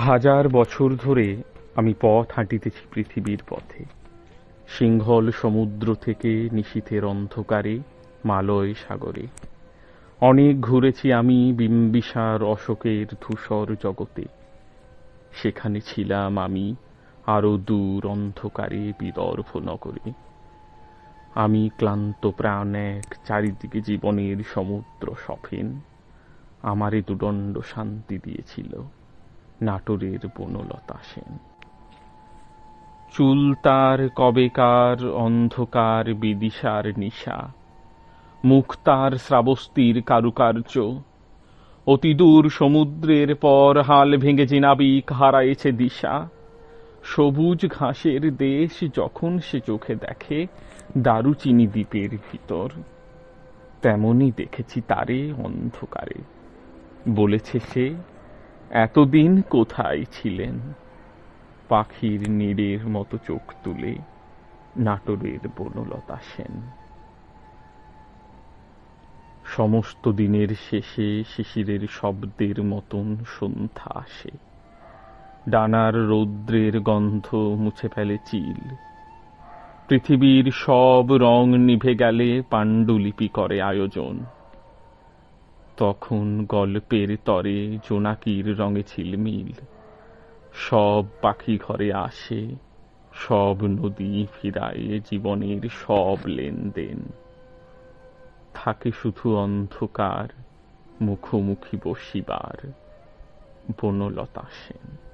হাজার বছর ধরে আমি পথ হাঁটিতেছি পৃথিবীর পথে, সিংহল সমুদ্র থেকে নিশীথের অন্ধকারে মালয় সাগরে। অনেক ঘুরেছি আমি বিম্বিসার অশোকের ধূসর জগতে। সেখানে ছিলাম আমি আরো দূর অন্ধকারে বিদর্ভ নগরে। আমি ক্লান্ত প্রাণ এক, চারিদিকে জীবনের সমুদ্র সফেন। আমারে দুদণ্ড শান্তি দিয়েছিল নাটোরের বনলতা সেন। চুল তার কবেকার অন্ধকার বিদিশার নিশা, মুখ তার শ্রাবস্তির কারুকার্য। অতিদূর সমুদ্রের পর হাল ভেঙে যে নাবিক হারাইছে দিশা। সবুজ ঘাসের দেশ যখন সে চোখে দেখে দারুচিনি দ্বীপের ভিতর, তেমনি দেখেছি তারে অন্ধকারে। বলেছে সে, এতদিন কোথায় ছিলেন? পাখির নীড়ের মতো চোখ তুলে নাটোরের বনলতা সেন। সমস্ত দিনের শেষে শিশিরের শব্দের মতন সন্ধ্যা আসে। ডানার রৌদ্রের গন্ধ মুছে ফেলে চিল। পৃথিবীর সব রং নিভে গেলে পাণ্ডুলিপি করে আয়োজন। তখন গল্পের তরে জোনাকির রঙে ঝিলমিল। সব পাখি ঘরে আসে, সব নদী ফিরায় জীবনের সব লেনদেন। থাকে শুধু অন্ধকার মুখোমুখি বসিবার বনলতা সেন।